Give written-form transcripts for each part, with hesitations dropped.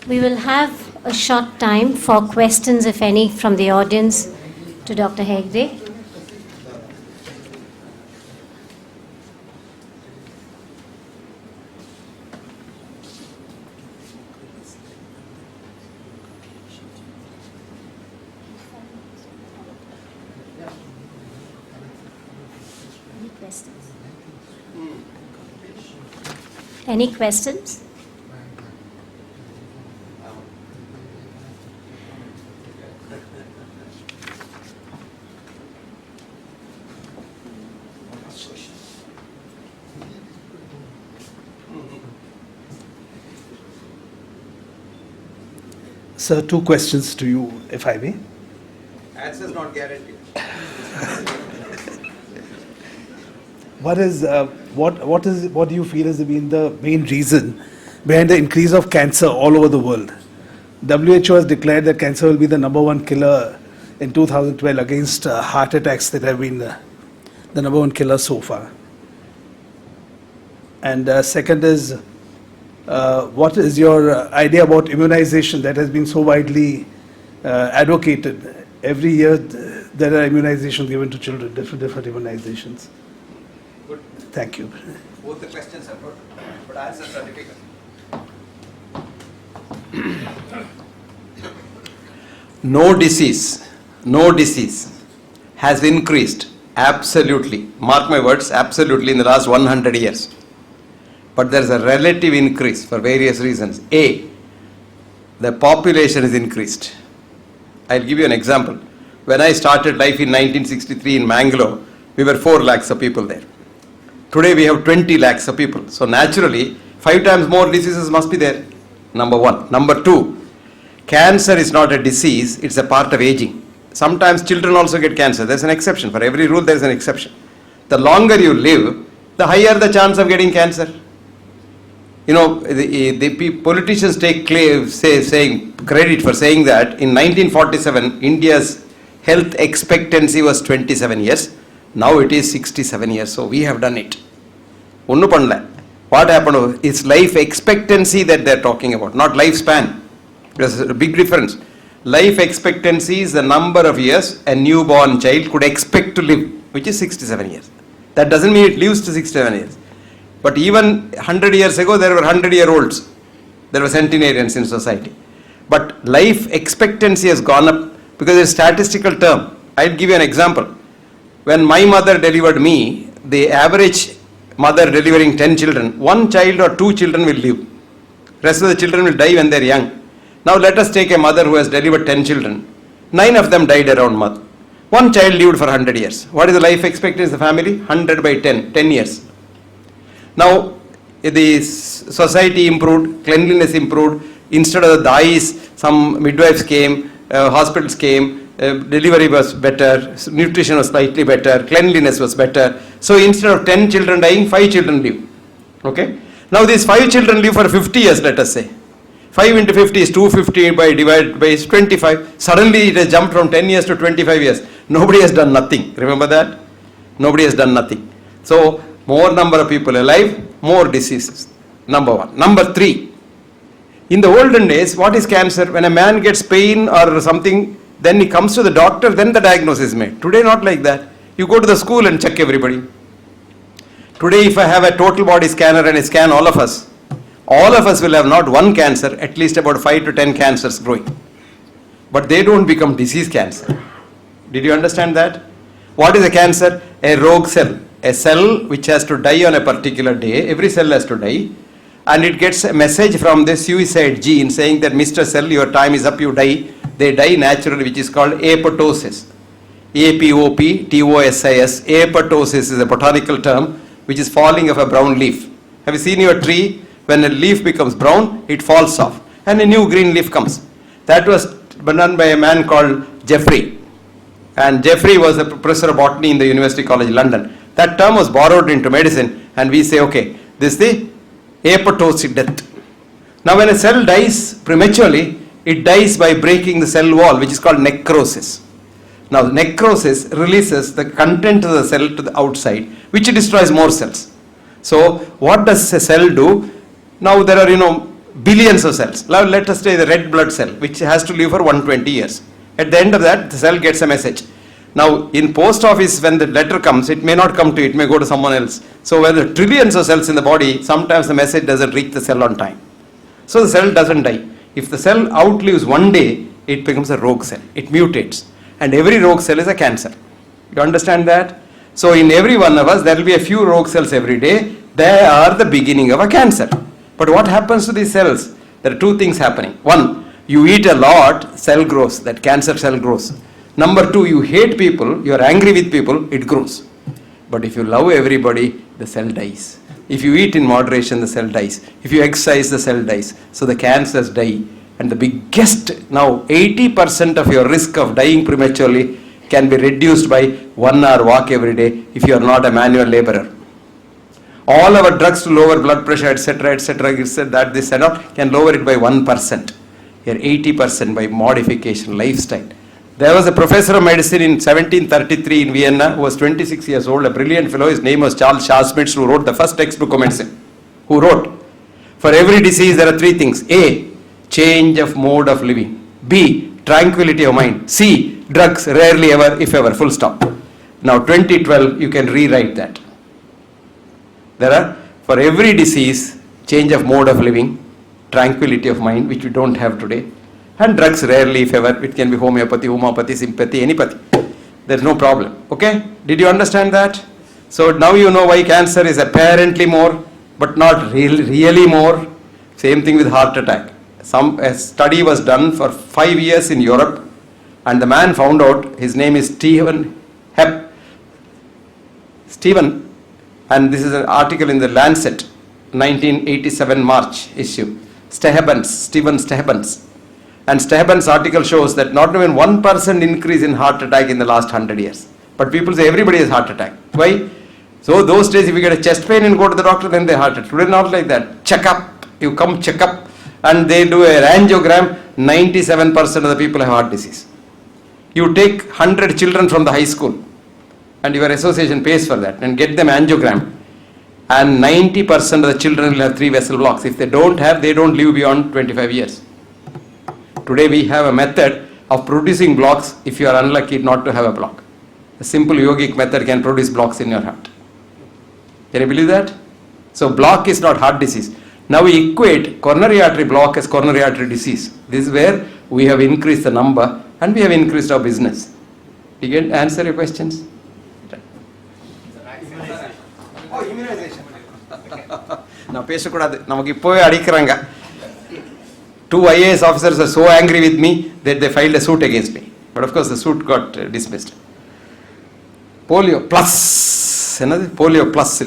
We will have a short time for questions, if any, from the audience to Dr. Hegde. Any questions? Sir, two questions to you, if I may. Answers not guaranteed. What do you feel has been the main reason behind the increase of cancer all over the world? WHO has declared that cancer will be the number one killer in 2012 against heart attacks that have been the number one killer so far. And second is, what is your idea about immunization that has been so widely advocated? Every year there are immunizations given to children, different immunizations. Good. Thank you. Both the questions are good, but answers are difficult. No disease has increased absolutely, mark my words, absolutely in the last 100 years. But there is a relative increase for various reasons. A, the population is increased. I'll give you an example. When I started life in 1963 in Mangalore, we were 4 lakhs of people there. Today we have 20 lakhs of people. So naturally, 5 times more diseases must be there. Number one. Number two, cancer is not a disease, it's a part of aging. Sometimes children also get cancer. There's an exception. For every rule, there's an exception. The longer you live, the higher the chance of getting cancer. You know, the politicians take credit for saying that in 1947, India's health expectancy was 27 years. Now it is 67 years. So we have done it. What happened? It's life expectancy that they're talking about, not lifespan. There's a big difference. Life expectancy is the number of years a newborn child could expect to live, which is 67 years. That doesn't mean it lives to 67 years. But even 100 years ago, there were 100-year-olds. There were centenarians in society. But life expectancy has gone up because it's a statistical term. I'll give you an example. When my mother delivered me, the average mother delivering 10 children, 1 child or 2 children will live. Rest of the children will die when they're young. Now let us take a mother who has delivered 10 children. 9 of them died around mother. 1 child lived for 100 years. What is the life expectancy of the family? 100 by 10 years. Now, the society improved, cleanliness improved. Instead of the dyes, some midwives came, hospitals came, delivery was better, nutrition was slightly better, cleanliness was better. So instead of 10 children dying, 5 children live. Okay? Now these 5 children live for 50 years, let us say. 5 into 50 is 250 divided by 25. Suddenly it has jumped from 10 years to 25 years. Nobody has done nothing. Remember that? Nobody has done nothing. So, more number of people alive, more diseases. Number one. Number 3. In the olden days, what is cancer? When a man gets pain or something, then he comes to the doctor, then the diagnosis is made. Today, not like that. You go to the school and check everybody. Today, if I have a total body scanner and I scan all of us will have not one cancer, at least about 5 to 10 cancers growing. But they don't become disease cancer. Did you understand that? What is a cancer? A rogue cell. A cell which has to die on a particular day. Every cell has to die. And it gets a message from the suicide gene saying that Mr. Cell, your time is up, you die. They die naturally, which is called apoptosis. A-P-O-P-T-O-S-I-S. Apoptosis is a botanical term which is falling of a brown leaf. Have you seen your tree? When a leaf becomes brown, it falls off and a new green leaf comes. That was done by a man called Jeffrey. And Jeffrey was a professor of botany in the University College London. That term was borrowed into medicine and we say, okay, this is the apoptotic death. Now when a cell dies prematurely, it dies by breaking the cell wall, which is called necrosis. Now necrosis releases the content of the cell to the outside, which destroys more cells. So what does a cell do? Now there are, billions of cells. Now let us say the red blood cell, which has to live for 120 years. At the end of that, the cell gets a message. Now, in post office, when the letter comes, it may not come to you, it may go to someone else. So when there are trillions of cells in the body, sometimes the message doesn't reach the cell on time. So the cell doesn't die. If the cell outlives one day, it becomes a rogue cell. It mutates. And every rogue cell is a cancer. You understand that? So in every one of us, there will be a few rogue cells every day. They are the beginning of a cancer. But what happens to these cells? There are two things happening. One, you eat a lot, cell grows, that cancer cell grows. Number two, you hate people, you are angry with people, it grows. But if you love everybody, the cell dies. If you eat in moderation, the cell dies. If you exercise, the cell dies. So the cancers die. And the biggest, now 80% of your risk of dying prematurely can be reduced by 1 hour walk every day if you are not a manual laborer. All our drugs to lower blood pressure, etc., that this and all, can lower it by 1%. Here 80% by modification, lifestyle. There was a professor of medicine in 1733 in Vienna who was 26 years old, a brilliant fellow. His name was Charles Schmidt, who wrote the first textbook of medicine. Who wrote, for every disease there are three things. A, change of mode of living. B, tranquility of mind. C, drugs, rarely ever, if ever, full stop. Now 2012, you can rewrite that. There are, for every disease, change of mode of living, tranquility of mind, which we don't have today, and drugs rarely, if ever. It can be homeopathy, sympathy, anypathy. There's no problem. Okay? Did you understand that? So now you know why cancer is apparently more, but not really more. Same thing with heart attack. A study was done for 5 years in Europe, and the man found out, his name is Stephen, and this is an article in the Lancet, 1987 March issue. Stephen Stehbans. And Stehbans' article shows that not even 1% increase in heart attack in the last 100 years. But people say everybody has heart attack. Why? So those days if you get a chest pain and go to the doctor, then they heart attack. Today not like that. Check up. You come check up and they do an angiogram. 97% of the people have heart disease. You take 100 children from the high school and your association pays for that and get them angiogram. And 90% of the children will have 3 vessel blocks. If they don't have, they don't live beyond 25 years. Today we have a method of producing blocks if you are unlucky not to have a block. A simple yogic method can produce blocks in your heart. Can you believe that? So block is not heart disease. Now we equate coronary artery block as coronary artery disease. This is where we have increased the number and we have increased our business. You can answer your questions? Oh, immunization. Now, namakku 2 IAS officers are so angry with me that they filed a suit against me. But of course the suit got dismissed. Polio plus, polio plus,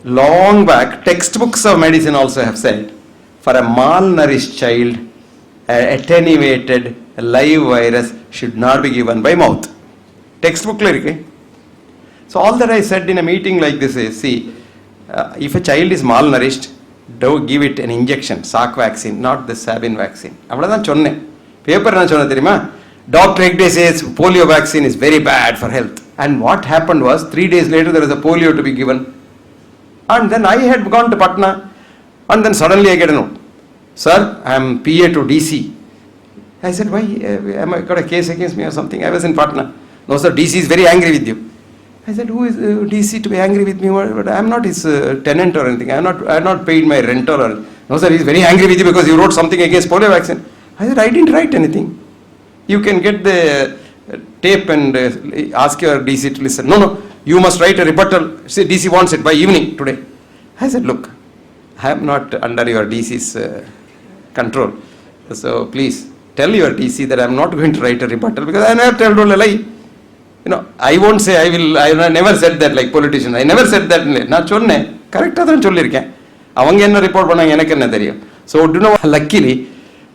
long back, textbooks of medicine also have said, for a malnourished child, an attenuated live virus should not be given by mouth. Textbook lyric. So all that I said in a meeting like this is, see, if a child is malnourished, don't give it an injection, Salk vaccine, not the Sabin vaccine. Paper Dr. Hegde says polio vaccine is very bad for health. And what happened was, 3 days later there was a polio to be given. And then I had gone to Patna, and then suddenly I get a note. Sir, I am PA to DC. I said, why? Am I got a case against me or something? I was in Patna. No sir, DC is very angry with you. I said, who is DC to be angry with me? I am not his tenant or anything. I have not paid my rental. Or, no sir, he is very angry with you because you wrote something against polio vaccine. I said, I didn't write anything. You can get the tape and ask your DC to listen. No, you must write a rebuttal. Say DC wants it by evening today. I said, look, I am not under your DC's control. So please tell your DC that I am not going to write a rebuttal because I never told a lie. You know, I won't say I never said that like politicians. I never said that. Not chonne. Correct adhan chollirken. Avanga enna report pannanga enakku enna theriyum. So do you know, luckily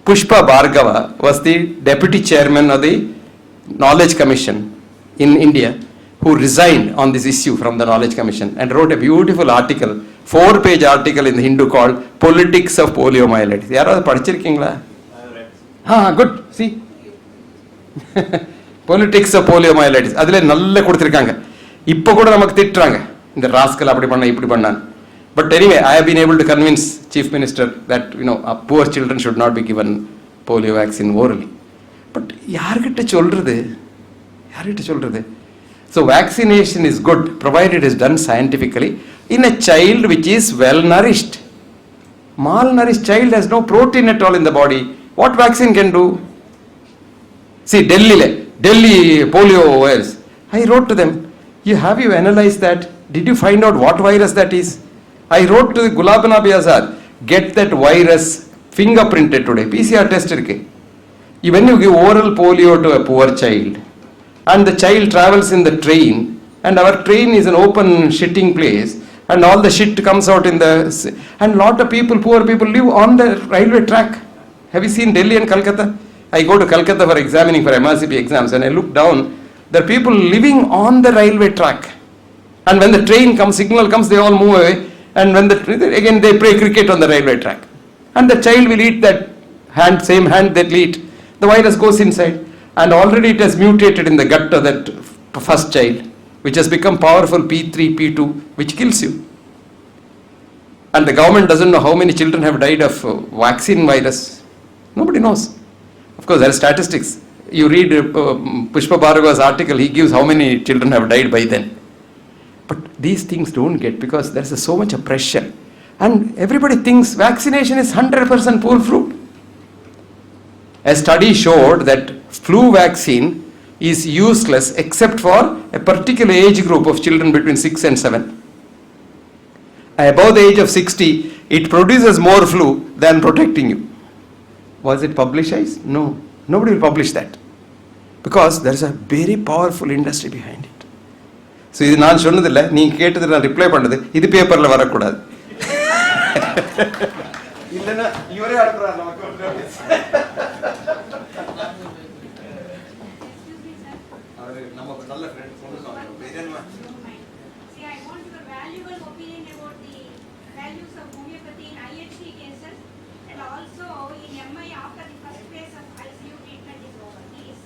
Pushpa Bhargava was the deputy chairman of the Knowledge Commission in India who resigned on this issue from the Knowledge Commission and wrote a beautiful article, 4-page article in the Hindu called Politics of Poliomyelitis. Yara padichirkingla? Good. See? Politics of Poliomyelitis. Adile nalle kuduthirukanga. Ippo kuda namakku thittranga. Indha rascal appadi panna ipdi pannan. But anyway, I have been able to convince Chief Minister that, poor children should not be given polio vaccine orally. But யார்கிட்ட சொல்றது? So vaccination is good provided it is done scientifically in a child which is well nourished. Malnourished child has no protein at all in the body. What vaccine can do? See, Delhi polio virus. I wrote to them, have you analyzed that? Did you find out what virus that is? I wrote to Gulab Nabi Azad, get that virus fingerprinted today. PCR test irke. When you give oral polio to a poor child, and the child travels in the train, and our train is an open shitting place, and all the shit comes out in the, and lot of people, poor people live on the railway track. Have you seen Delhi and Calcutta? I go to Calcutta for examining for MRCP exams, and I look down, there are people living on the railway track. And when the train comes, signal comes, they all move away, and when again they play cricket on the railway track. And the child will eat that same hand that will eat. The virus goes inside, and already it has mutated in the gut of that first child, which has become powerful P3, P2, which kills you. And the government doesn't know how many children have died of vaccine virus. Nobody knows. Of course, there are statistics. You read Pushpa Bhargava's article, he gives how many children have died by then. But these things don't get because there's so much of pressure. And everybody thinks vaccination is 100% foolproof. A study showed that flu vaccine is useless except for a particular age group of children between 6 and 7. Above the age of 60, it produces more flu than protecting you. Was it publicized? No. Nobody will publish that. Because there is a very powerful industry behind it. So, இது நான் சொன்னதில்லை, நீங்கள் கேட்டது நான் reply பண்ணது, இது பேப்பரில் வரக்கூடாது. இல்லைன்னா இவரே அனுப்புறாரு நமக்கு. See, I want your valuable opinion about the values of homeopathy in IHT cases and also in MI after the first phase of ICU treatment is over. Please.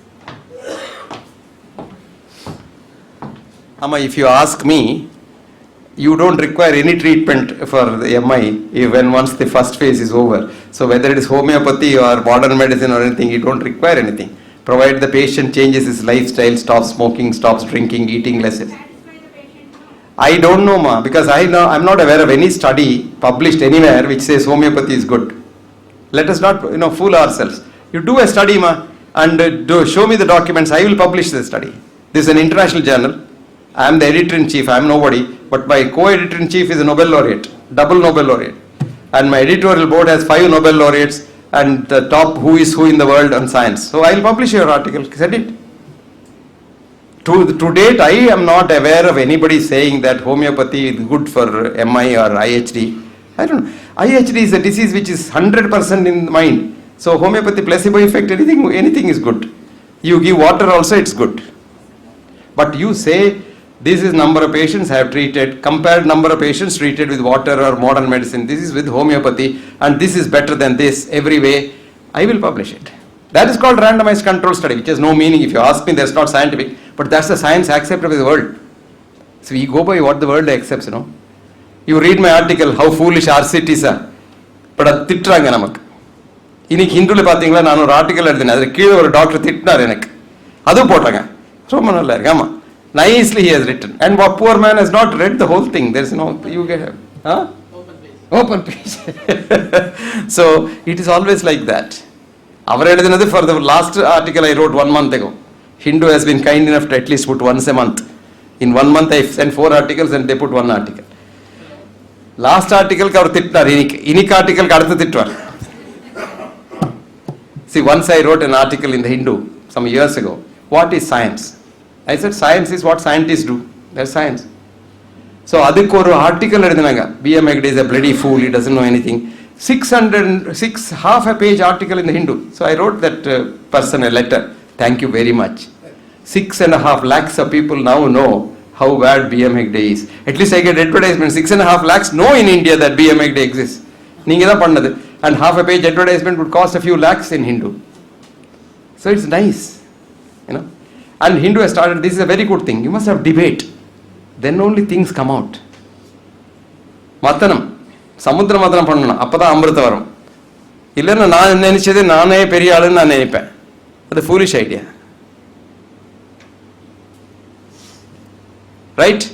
Amma, if you ask me, you don't require any treatment for the MI when once the first phase is over. So whether it is homeopathy or modern medicine or anything, you don't require anything. Provided the patient changes his lifestyle, stops smoking, stops drinking, eating less. Satisfy the patient. No. I don't know, ma, because I'm not aware of any study published anywhere which says homeopathy is good. Let us not, fool ourselves. You do a study, ma, and show me the documents. I will publish the study. This is an international journal. I am the editor-in-chief. I am nobody. But my co-editor-in-chief is a Nobel laureate, double Nobel laureate. And my editorial board has 5 Nobel laureates and the top who is who in the world on science. So I will publish your article. Send it. To date, I am not aware of anybody saying that homeopathy is good for MI or IHD. I don't know. IHD is a disease which is 100% in the mind. So homeopathy, placebo effect, anything is good. You give water also, it's good. But you say, this is number of patients I have treated, compared number of patients treated with water or modern medicine. This is with homeopathy and this is better than this every way. I will publish it. That is called randomized control study, which has no meaning. If you ask me, that's not scientific, but that's the science accepted by the world. So we go by what the world accepts, You read my article, how foolish our cities are. But அது திட்டுறாங்க நமக்கு. இன்னைக்கு ஹிந்துல பார்த்தீங்களா, நான் ஒரு article எழுதினேன், அதில் கீழே ஒரு டாக்டர் திட்டினார் எனக்கு. அதுவும் போட்டாங்க. ரொம்ப நல்லா இருக்கு. ஆமாம். Nicely he has written. And what poor man has not read the whole thing. There is no, you get, Open page. So, it is always like that. For the last article I wrote 1 month ago. Hindu has been kind enough to at least put once a month. In 1 month I sent 4 articles and they put 1 article. Last article ka tittar, inik article ka adutha tittar. See, once I wrote an article in the Hindu some years ago. What is science? I said science is what scientists do. That's science. So adukku oru article edunanga. M Hegde is a bloody fool, he doesn't know anything. 606 half a page article in the Hindu. So I wrote that person a letter. Thank you very much. 6.5 lakhs of people now know how bad M Hegde is. At least I get advertisement. 6.5 lakhs know in India that M Hegde exists. Neenga da pannadhu. And half a page advertisement would cost a few lakhs in Hindu. So it's nice. And Hindu has started, this is a very good thing. You must have debate. Then only things come out. மத்தனம், சமுத்திர மத்தனம் பண்ணணும், அப்பதான் அமிர்தம் வரும். இல்லைன்னா நான் நினைச்சது நானே பெரிய ஆளுன்னு நான் நினைப்பேன். அது ஃபூலிஷ் ஐடியா. ரைட்?